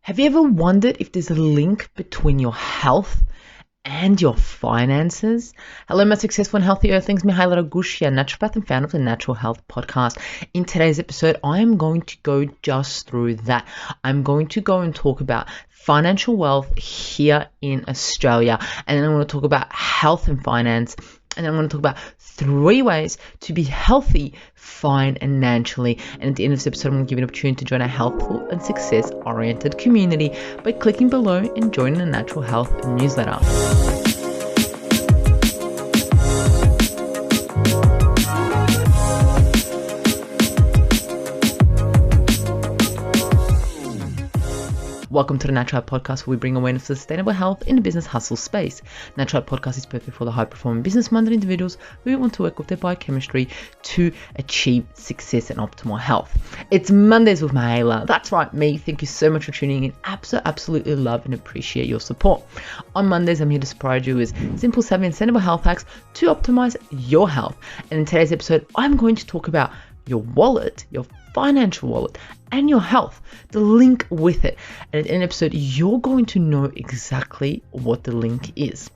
Have you ever wondered if there's a link between your health and your finances? Hello, my successful and healthy earthlings. Mihaela Gushia, naturopath and founder of the Natural Health Podcast. In today's episode, I am going to go just through that. I'm going to go and talk about financial wealth here in Australia. And then I'm going to talk about health and finance. And then I'm going to talk about 3 ways to be healthy financially. And at the end of this episode, I'm going to give you an opportunity to join a healthful and success-oriented community by clicking below and joining the Natural Health newsletter. Welcome to the Natural Health Podcast, where we bring awareness to sustainable health in the business hustle space. Natural Health Podcast is perfect for the high-performing business-minded individuals who want to work with their biochemistry to achieve success and optimal health. It's Mondays with Mihaela. That's right, me. Thank you so much for tuning in. Absolutely love and appreciate your support. On Mondays, I'm here to provide you with simple, savvy, and sustainable health hacks to optimize your health. And in today's episode, I'm going to talk about your wallet, your financial wallet, and your health, the link with it. And at the end of the episode, you're going to know exactly what the link is.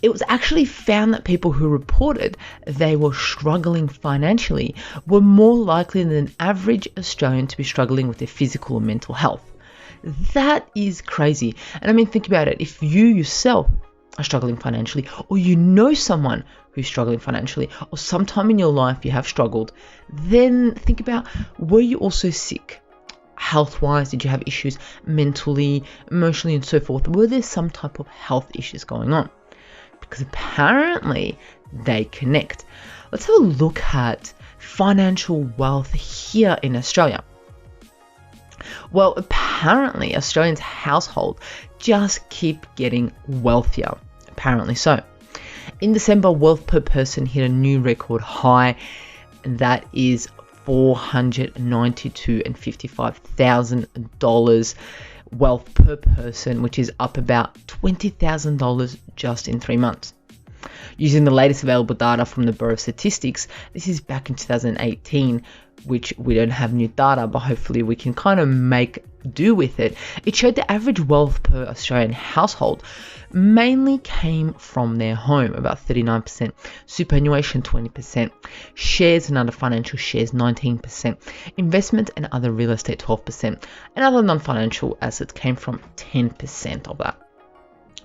It was actually found that people who reported they were struggling financially were more likely than an average Australian to be struggling with their physical or mental health. That is crazy. And I mean, think about it. If you yourself are struggling financially, or you know someone who's struggling financially, or sometime in your life you have struggled, then think about, were you also sick? Health-wise, did you have issues mentally, emotionally, and so forth? Were there some type of health issues going on? Because apparently they connect. Let's have a look at financial wealth here in Australia. Well, apparently Australians' households just keep getting wealthier. Apparently so. In December, wealth per person hit a new record high, and that is $492,055 wealth per person, which is up about $20,000 just in 3 months. Using the latest available data from the Bureau of Statistics, this is back in 2018, which we don't have new data, but hopefully we can kind of make do with it. It showed the average wealth per Australian household mainly came from their home, about 39%, superannuation 20%, shares and other financial shares 19%, investment and other real estate 12%, and other non-financial assets came from 10% of that.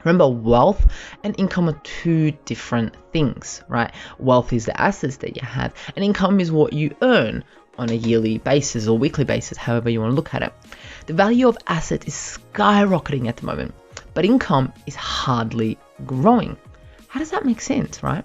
Remember, wealth and income are 2 different things, right? Wealth is the assets that you have, and income is what you earn on a yearly basis or weekly basis, however you want to look at it. The value of assets is skyrocketing at the moment, but income is hardly growing. How does that make sense, right?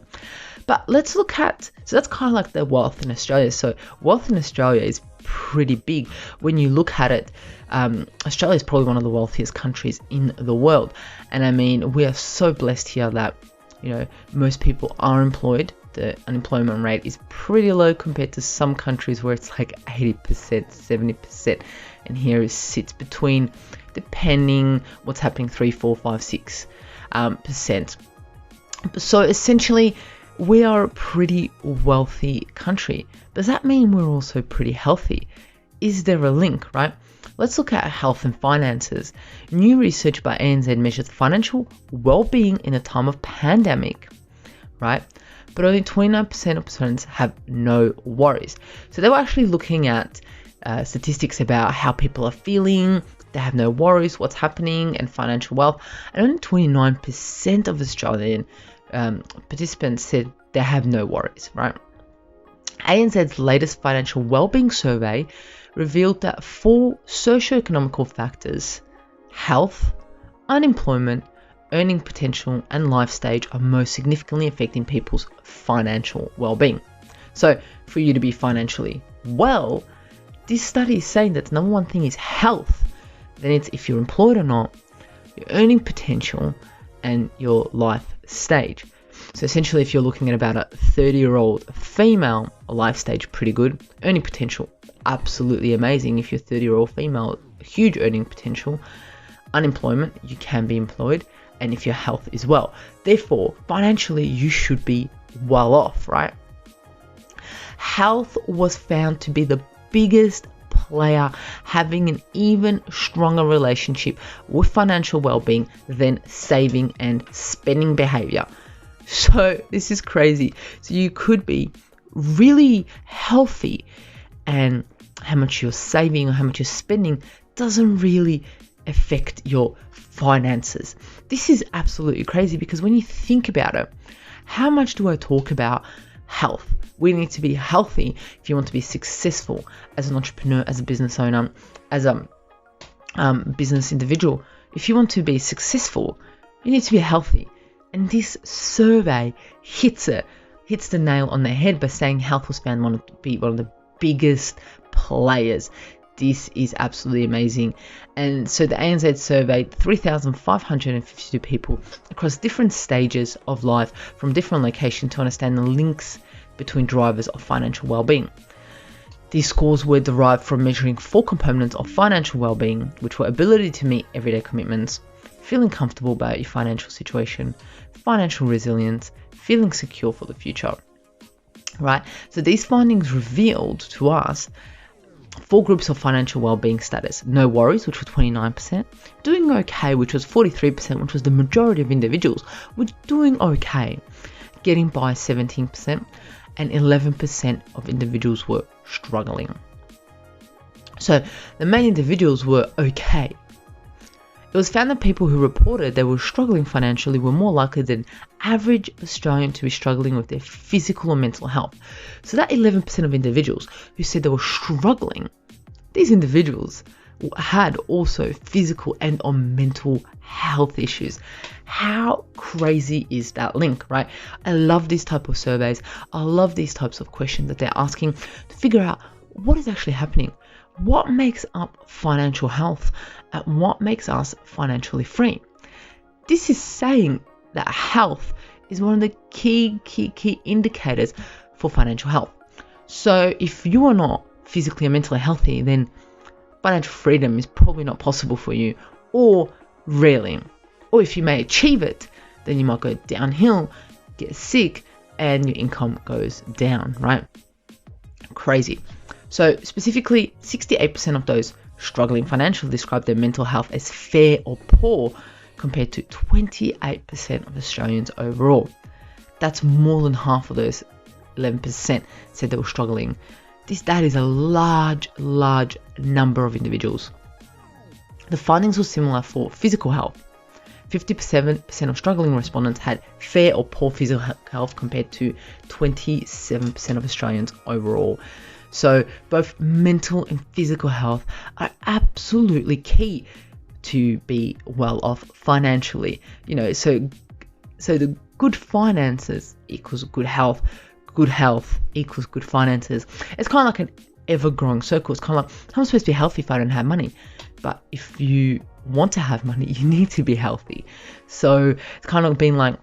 But let's look at, so that's kind of like the wealth in Australia. So wealth in Australia is pretty big. When you look at it, Australia is probably one of the wealthiest countries in the world. And I mean, we are so blessed here that, you know, most people are employed. The unemployment rate is pretty low compared to some countries where it's like 80%, 70%. And here it sits between, depending what's happening, 3, 4, 5, 6%. So essentially, we are a pretty wealthy country. Does that mean we're also pretty healthy? Is there a link, right? Let's look at health and finances. New research by ANZ measures financial well-being in a time of pandemic, right? But only 29% of Australians have no worries. So they were actually looking at statistics about how people are feeling, they have no worries, what's happening, and financial wealth. And only 29% of Australian participants said they have no worries, right? ANZ's latest financial well-being survey revealed that 4 socioeconomical factors, health, unemployment, earning potential, and life stage, are most significantly affecting people's financial well-being. So for you to be financially well, this study is saying that the number one thing is health. Then it's if you're employed or not, your earning potential, and your life stage. So essentially, if you're looking at about a 30-year-old female, a life stage pretty good, earning potential absolutely amazing. If you're a 30-year-old female, huge earning potential, unemployment, you can be employed, and if your health is well. Therefore, financially, you should be well off, right? Health was found to be the biggest player, having an even stronger relationship with financial well-being than saving and spending behavior. So this is crazy. So you could be really healthy, and how much you're saving or how much you're spending doesn't really affect your finances. This is absolutely crazy, because when you think about it, how much do I talk about health? We need to be healthy if you want to be successful as an entrepreneur, as a business owner, as a business individual. If you want to be successful, you need to be healthy. And this survey hits the nail on the head by saying health was found to be one of the biggest players. This is absolutely amazing. And so the ANZ surveyed 3,552 people across different stages of life from different locations to understand the links between drivers of financial well-being. These scores were derived from measuring 4 components of financial well-being, which were ability to meet everyday commitments, feeling comfortable about your financial situation, financial resilience, feeling secure for the future. Right? So these findings revealed to us 4 groups of financial well-being status: no worries, which was 29%, doing okay, which was 43%, which was the majority of individuals, were doing okay, getting by 17%, and 11% of individuals were struggling. So the main individuals were okay. It was found that people who reported they were struggling financially were more likely than average Australian to be struggling with their physical or mental health. So that 11% of individuals who said they were struggling, these individuals had also physical and or mental health issues. How crazy is that link, right? I love these type of surveys. I love these types of questions that they're asking to figure out what is actually happening. What makes up financial health and what makes us financially free? This is saying that health is one of the key indicators for financial health. So if you are not physically and mentally healthy, then financial freedom is probably not possible for you, or rarely. Or if you may achieve it, then you might go downhill, get sick, and your income goes down, right? Crazy. So specifically, 68% of those struggling financially describe their mental health as fair or poor, compared to 28% of Australians overall. That's more than half of those 11% said they were struggling. That is a large number of individuals. The findings were similar for physical health. 57% of struggling respondents had fair or poor physical health, compared to 27% of Australians overall. So both mental and physical health are absolutely key to be well off financially. So the good finances equals good health equals good finances. It's kind of like an ever-growing circle. It's kind of like, I'm supposed to be healthy if I don't have money. But if you want to have money, you need to be healthy. So it's kind of been like,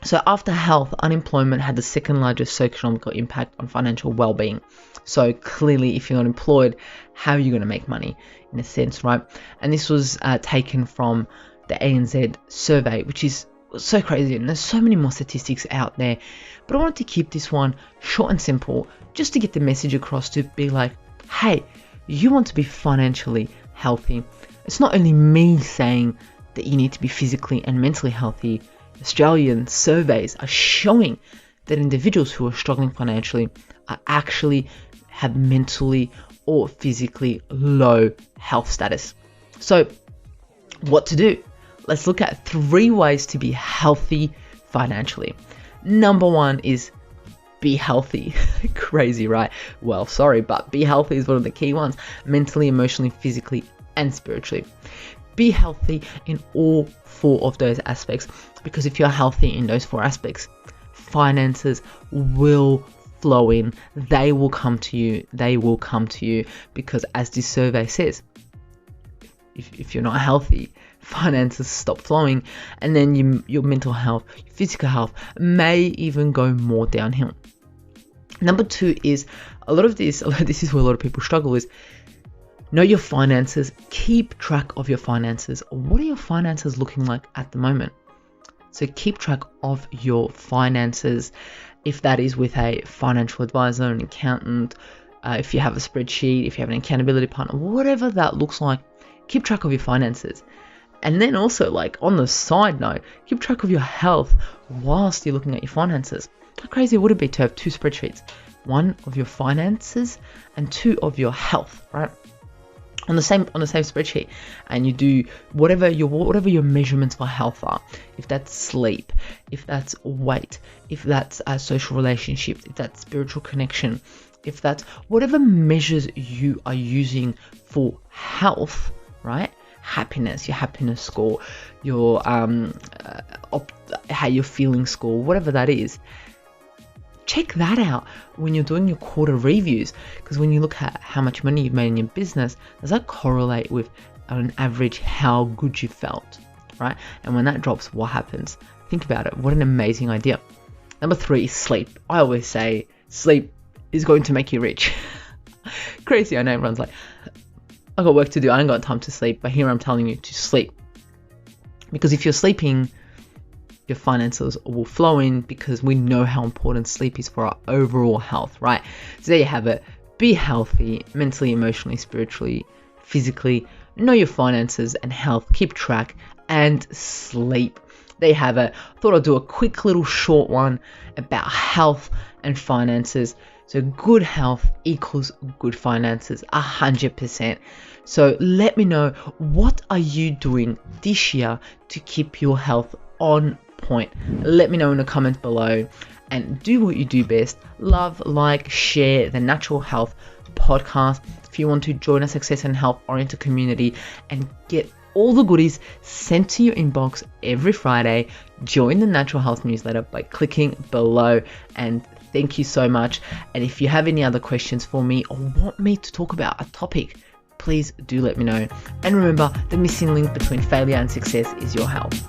so after health, unemployment had the second largest socioeconomic impact on financial well-being. So clearly, if you're not employed, how are you going to make money, in a sense, right? And this was taken from the ANZ survey, which is so crazy, and there's so many more statistics out there. But I wanted to keep this one short and simple, just to get the message across, to be like, hey, you want to be financially healthy. It's not only me saying that you need to be physically and mentally healthy. Australian surveys are showing that individuals who are struggling financially are actually have mentally or physically low health status. So what to do? Let's look at 3 ways to be healthy financially. Number 1 is be healthy. Crazy, right? Well, sorry, but be healthy is one of the key ones. Mentally, emotionally, physically, and spiritually. Be healthy in all 4 of those aspects, because if you're healthy in those 4 aspects, finances will flow in. They will come to you. Because as this survey says, if you're not healthy, finances stop flowing, and then your mental health, your physical health may even go more downhill. Number 2 is this is where a lot of people struggle, is know your finances. Keep track of your finances. What are your finances looking like at the moment? So keep track of your finances. If that is with a financial advisor, an accountant, if you have a spreadsheet, if you have an accountability partner, whatever that looks like, keep track of your finances. And then also, like, on the side note, keep track of your health whilst you're looking at your finances. How crazy would it be to have 2 spreadsheets? One of your finances and 2 of your health, right? On the same spreadsheet, and you do whatever your measurements for health are. If that's sleep, if that's weight, if that's a social relationship, if that's spiritual connection, if that's whatever measures you are using for health, right? Happiness, your happiness score, your how you're feeling score, whatever that is. Check that out when you're doing your quarter reviews, because when you look at how much money you've made in your business, does that correlate with, on average, how good you felt, right? And when that drops, what happens? Think about it. What an amazing idea. Number 3 is sleep. I always say sleep is going to make you rich. Crazy, I know. Everyone's like, I got work to do, I ain't got time to sleep, but here I'm telling you to sleep. Because if you're sleeping, your finances will flow in, because we know how important sleep is for our overall health, right? So there you have it. Be healthy, mentally, emotionally, spiritually, physically. Know your finances and health. Keep track and sleep. There you have it. Thought I'd do a quick little short one about health and finances. So good health equals good finances, 100%. So let me know, what are you doing this year to keep your health on point? Let me know in the comments below, and do what you do best. Love, like, share the Natural Health Podcast. If you want to join a success and health oriented community and get all the goodies sent to your inbox every Friday, join the Natural Health newsletter by clicking below. And thank you so much. And if you have any other questions for me or want me to talk about a topic, please do let me know. And remember, the missing link between failure and success is your health.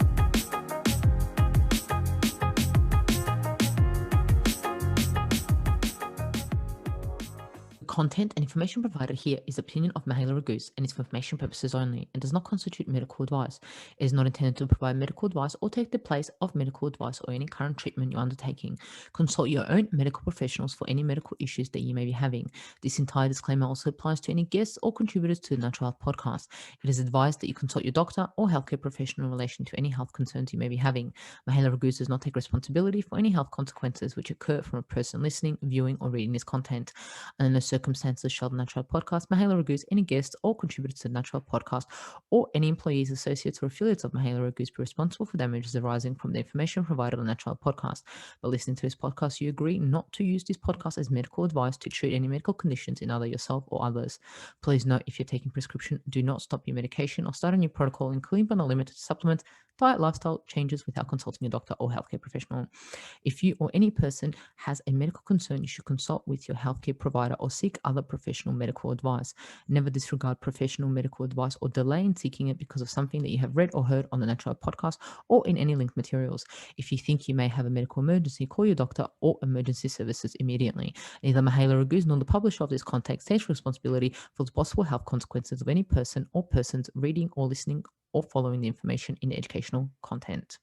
Content and information provided here is the opinion of Mahela Raguse and is for information purposes only and does not constitute medical advice. It is not intended to provide medical advice or take the place of medical advice or any current treatment you're undertaking. Consult your own medical professionals for any medical issues that you may be having. This entire disclaimer also applies to any guests or contributors to the Natural Health Podcast. It is advised that you consult your doctor or healthcare professional in relation to any health concerns you may be having. Mahela Raguse does not take responsibility for any health consequences which occur from a person listening, viewing, or reading this content. And in the circumstances shall the Natural Health Podcast, Mahela Raguse, any guests or contributors to the Natural Health Podcast, or any employees, associates, or affiliates of Mahela Raguse be responsible for damages arising from the information provided on the Natural Health Podcast. By listening to this podcast, you agree not to use this podcast as medical advice to treat any medical conditions in either yourself or others. Please note, if you're taking prescription, do not stop your medication or start a new protocol, including but not limited to supplements, diet, lifestyle changes without consulting a doctor or healthcare professional. If you or any person has a medical concern, you should consult with your healthcare provider or seek other professional medical advice. Never disregard professional medical advice or delay in seeking it because of something that you have read or heard on the Natural Health Podcast or in any linked materials. If you think you may have a medical emergency, call your doctor or emergency services immediately. Neither Mahela Raguse nor the publisher of this content takes responsibility for the possible health consequences of any person or persons reading or listening or following the information in the educational content.